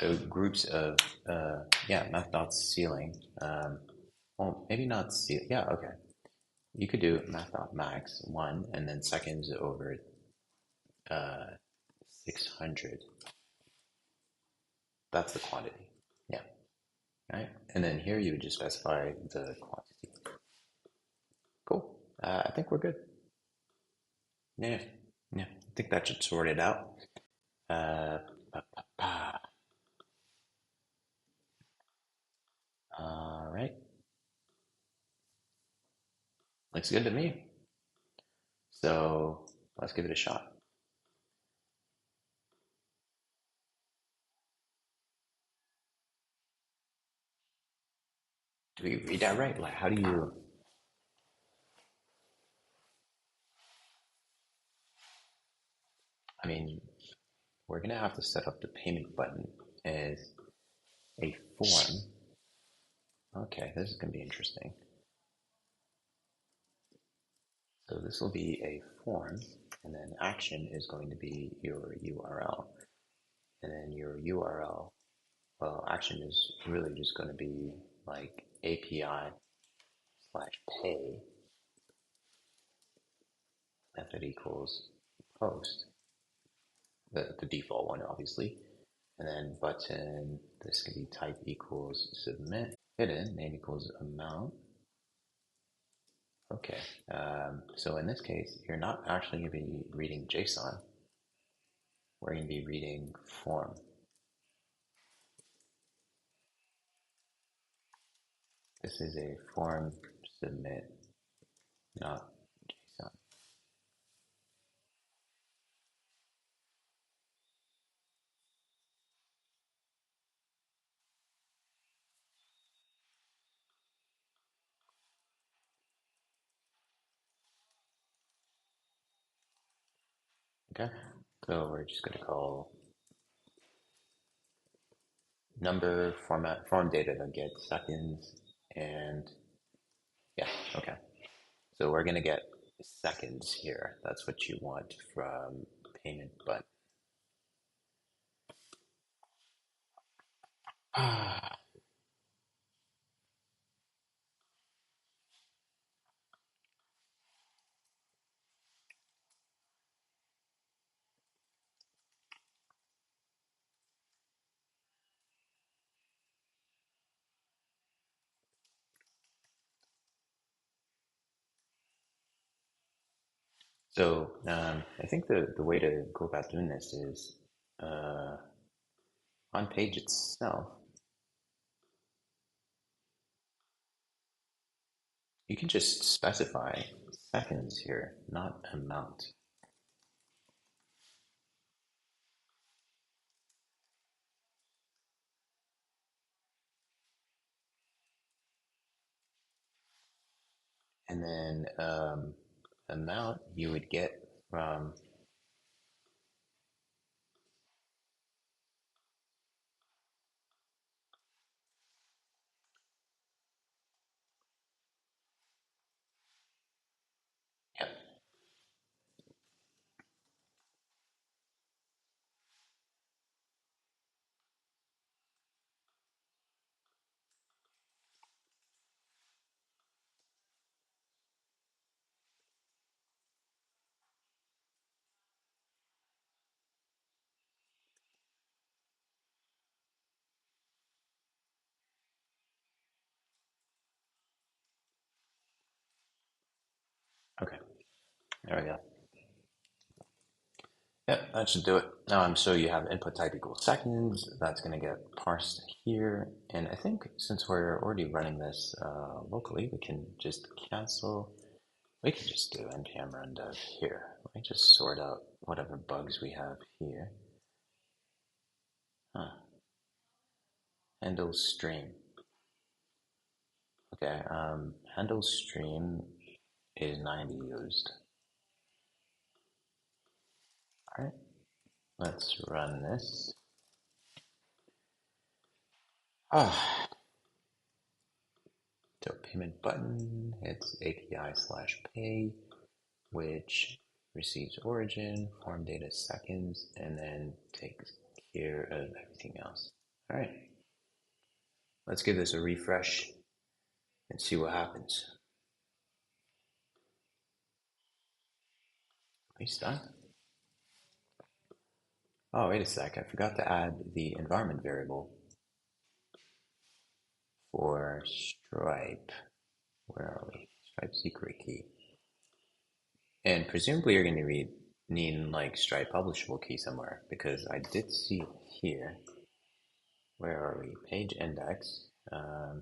S1: So groups of yeah, math dot ceiling. Well, maybe not ceiling. Yeah, okay. You could do math dot max 1 and then seconds over 600. That's the quantity. Yeah. Right. And then here you would just specify the quantity. Cool. I think we're good. Yeah. Yeah. I think that should sort it out. Uh, pa, pa, pa. All right. Looks good to me. So let's give it a shot. Do we read that right? Like, how do you? I mean, we're gonna have to set up the payment button as a form. Okay, this is gonna be interesting. So this will be a form, and then action is going to be your URL, and then your URL. Well, action is really just going to be like API slash pay method equals post, the default one, obviously. And then button, this can be type equals submit, hidden, name equals amount. Okay, so in this case, you're not actually going to be reading JSON. We're going to be reading form. This is a form submit, not JSON. Okay, so we're just going to call number format form data to get seconds, and yeah, okay. So we're gonna get seconds here. That's what you want from payment button. So I think the way to go about doing this is uh, on page itself, you can just specify seconds here, not amount. And then amount you would get from, yeah, There we go. Yep, that should do it. So you have input type equals seconds. That's going to get parsed here. And I think since we're already running this locally, we can just cancel. We can just do npm run dev here. Let me just sort out whatever bugs we have here. Huh. Handle stream. Okay, handle stream is 90 used. All right, let's run this. Ah, so payment button hits API/pay, which receives origin, form data seconds, and then takes care of everything else. All right, let's give this a refresh and see what happens. He's done. Oh, wait a sec. I forgot to add the environment variable for Stripe. Where are we? Stripe secret key. And presumably you're going to need like Stripe publishable key somewhere because I did see it here. Where are we? Page index. Why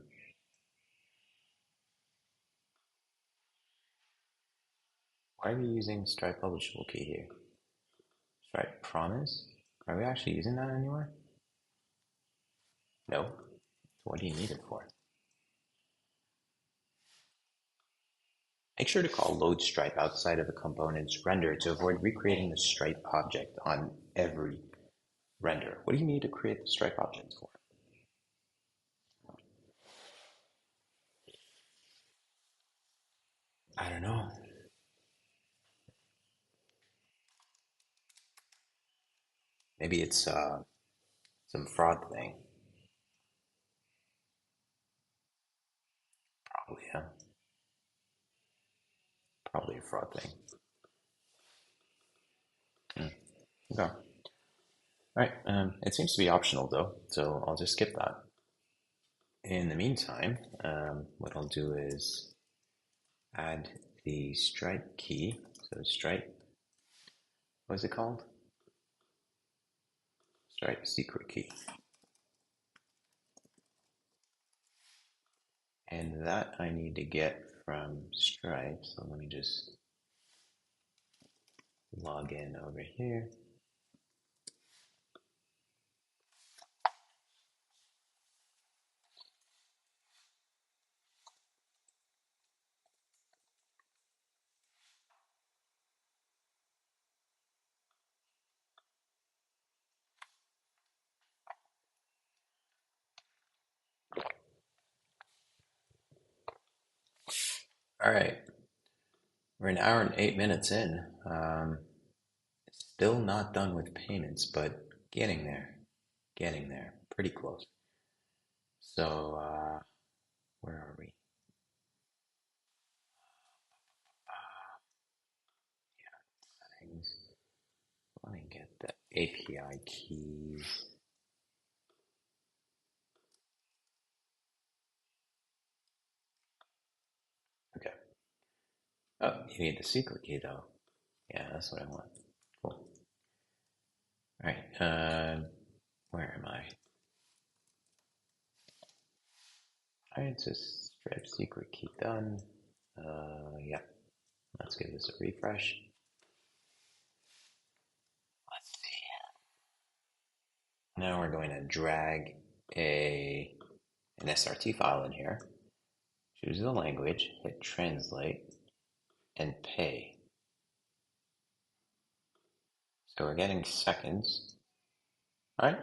S1: are we using Stripe publishable key here? Stripe promise? Are we actually using that anywhere? No. What do you need it for? Make sure to call load stripe outside of the component's render to avoid recreating the stripe object on every render. What do you need to create the stripe object for? I don't know. Maybe it's some fraud thing. Probably, yeah. Probably a fraud thing. Okay. All right. It seems to be optional though, so I'll just skip that. In the meantime, what I'll do is add the stripe key. So stripe, what is it called? Stripe secret key. And that I need to get from Stripe. So let me just log in over here. All right, we're an hour and 8 minutes in. Still not done with payments, but getting there, pretty close. So where are we? Settings. Let me get the API keys. Okay. Oh, you need the secret key though. Yeah, that's what I want. Cool. All right. Where am I? All right, so stripe secret key done. Yeah. Let's give this a refresh. Let's see. Now we're going to drag an SRT file in here. Choose the language, hit translate, and pay. So we're getting seconds. All right,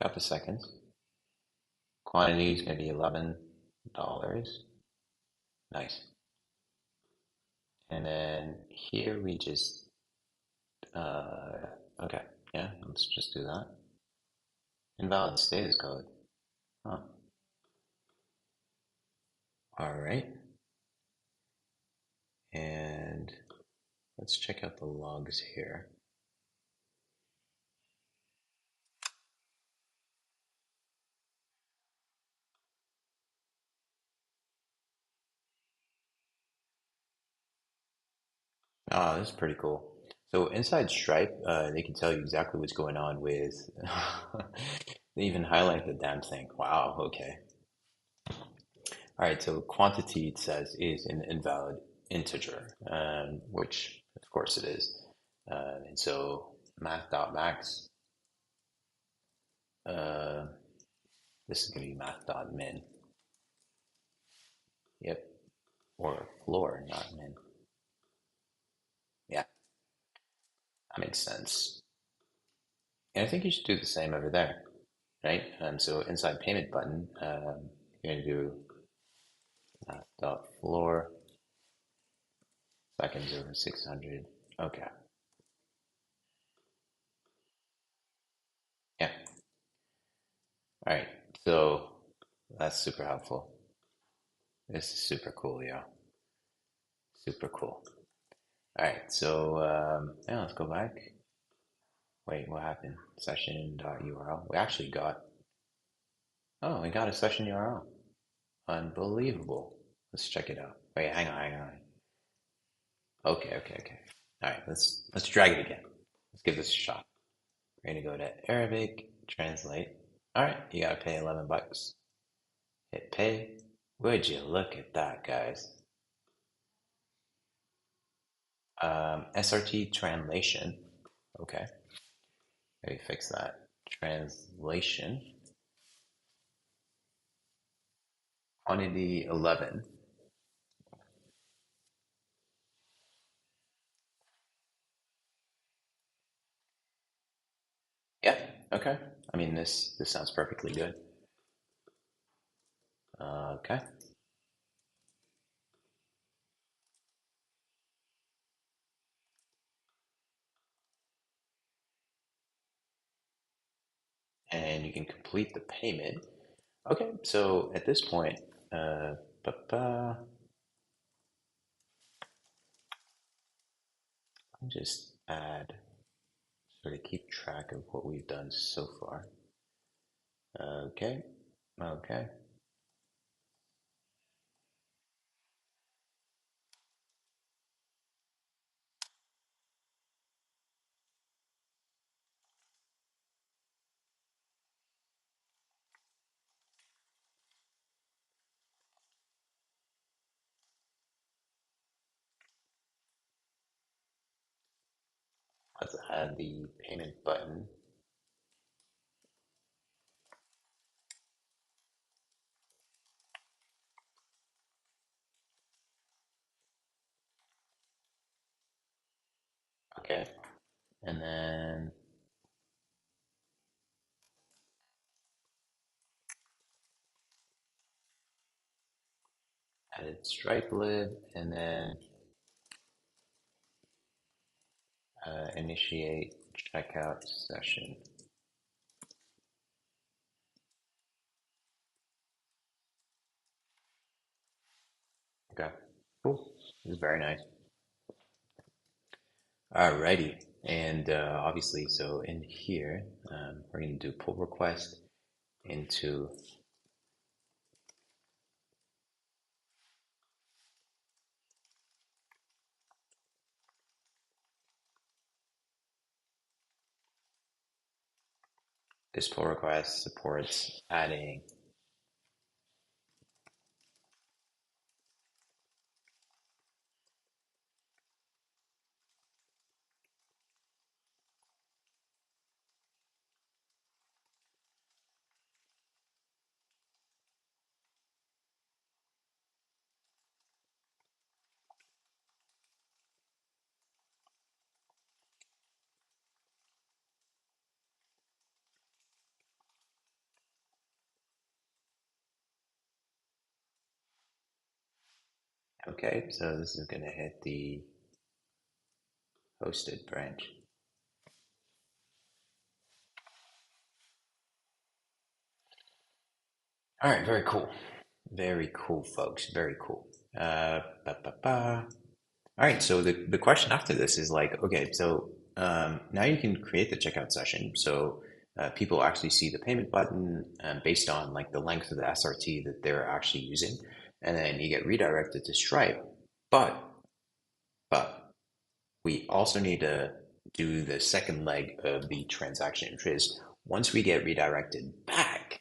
S1: got the seconds. Quantity is going to be $11. Nice. And then here we just, okay, yeah, let's just do that. Invalid status code. Huh. All right. And let's check out the logs here. Oh, this is pretty cool. So inside Stripe, they can tell you exactly what's going on with. They even highlight the damn thing. Wow. Okay. All right. So quantity it says is an invalid integer, which of course it is. And so math.max. Uh, this is going to be math.min. Yep. Or floor, not min. Yeah, that makes sense. And I think you should do the same over there, right? So inside payment button, you're going to do dot floor seconds over 600. Okay. Yeah. All right. So that's super helpful. This is super cool, yeah. Super cool. All right. So yeah, let's go back. Wait, what happened? Session.url. We actually got, oh, we got a session URL. Unbelievable. Let's check it out. Wait, hang on. Okay, okay, okay. All right, let's drag it again. Let's give this a shot. We're gonna go to Arabic, translate. All right, you gotta pay 11 bucks. Hit pay. Would you look at that, guys? SRT translation. Okay, maybe fix that. Translation. Quantity 11. Yeah, okay. I mean, this sounds perfectly good. Okay, and you can complete the payment. Okay, so at this point, ba-ba, I'll just add, sort of keep track of what we've done so far. Okay, okay. Let's add the payment button. Okay, and then added Stripe lid, and then initiate checkout session. Okay, cool. This is very nice. Alrighty, and obviously, so in here, we're going to do pull request into this pull request supports adding. Okay, so this is going to hit the hosted branch. All right, very cool. Very cool, folks. Very cool. Ba, ba, ba. All right, so the question after this is like, okay, so now you can create the checkout session. So people actually see the payment button based on like the length of the SRT that they're actually using. And then you get redirected to Stripe. But we also need to do the second leg of the transaction, which is once we get redirected back,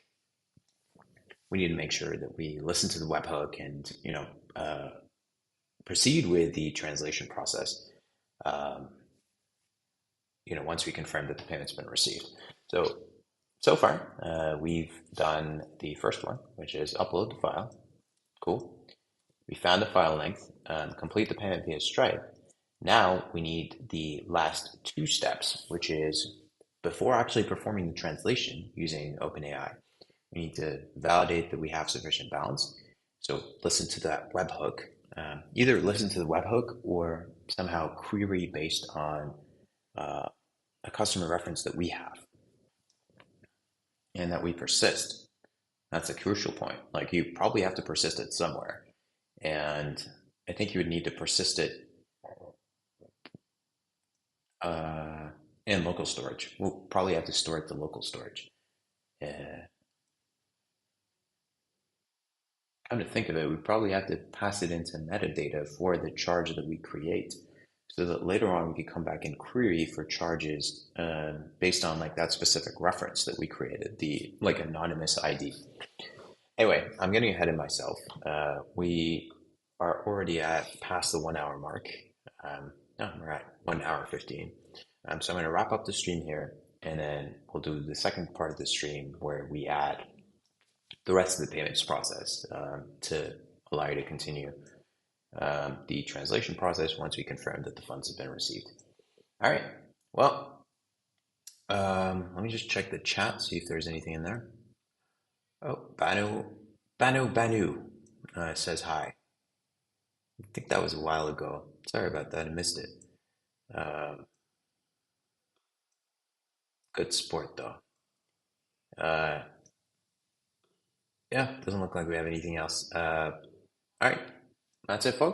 S1: we need to make sure that we listen to the webhook and proceed with the translation process. Um, once we confirm that the payment's been received. So far, we've done the first one, which is upload the file. Cool. We found the file length, complete the payment via Stripe. Now we need the last two steps, which is before actually performing the translation using OpenAI, we need to validate that we have sufficient balance. So listen to that webhook. Either listen to the webhook or somehow query based on uh, a customer reference that we have and that we persist. That's a crucial point. Like you probably have to persist it somewhere. And I think you would need to persist it uh, in local storage. We'll probably have to store it to local storage. Uh, Come to think of it, we probably have to pass it into metadata for the charge that we create so that later on we can come back and query for charges based on like that specific reference that we created, the like anonymous ID. Anyway, I'm getting ahead of myself. We are already at past the 1 hour mark. No, we're at 1 hour 15. So I'm going to wrap up the stream here, and then we'll do the second part of the stream where we add the rest of the payments process to allow you to continue the translation process once we confirm that the funds have been received. All right. Well, let me just check the chat, see if there's anything in there. Oh, Banu says hi. I think that was a while ago. Sorry about that. I missed it. Um, Good sport though. Uh, yeah, doesn't look like we have anything else. All right, that's it, folks.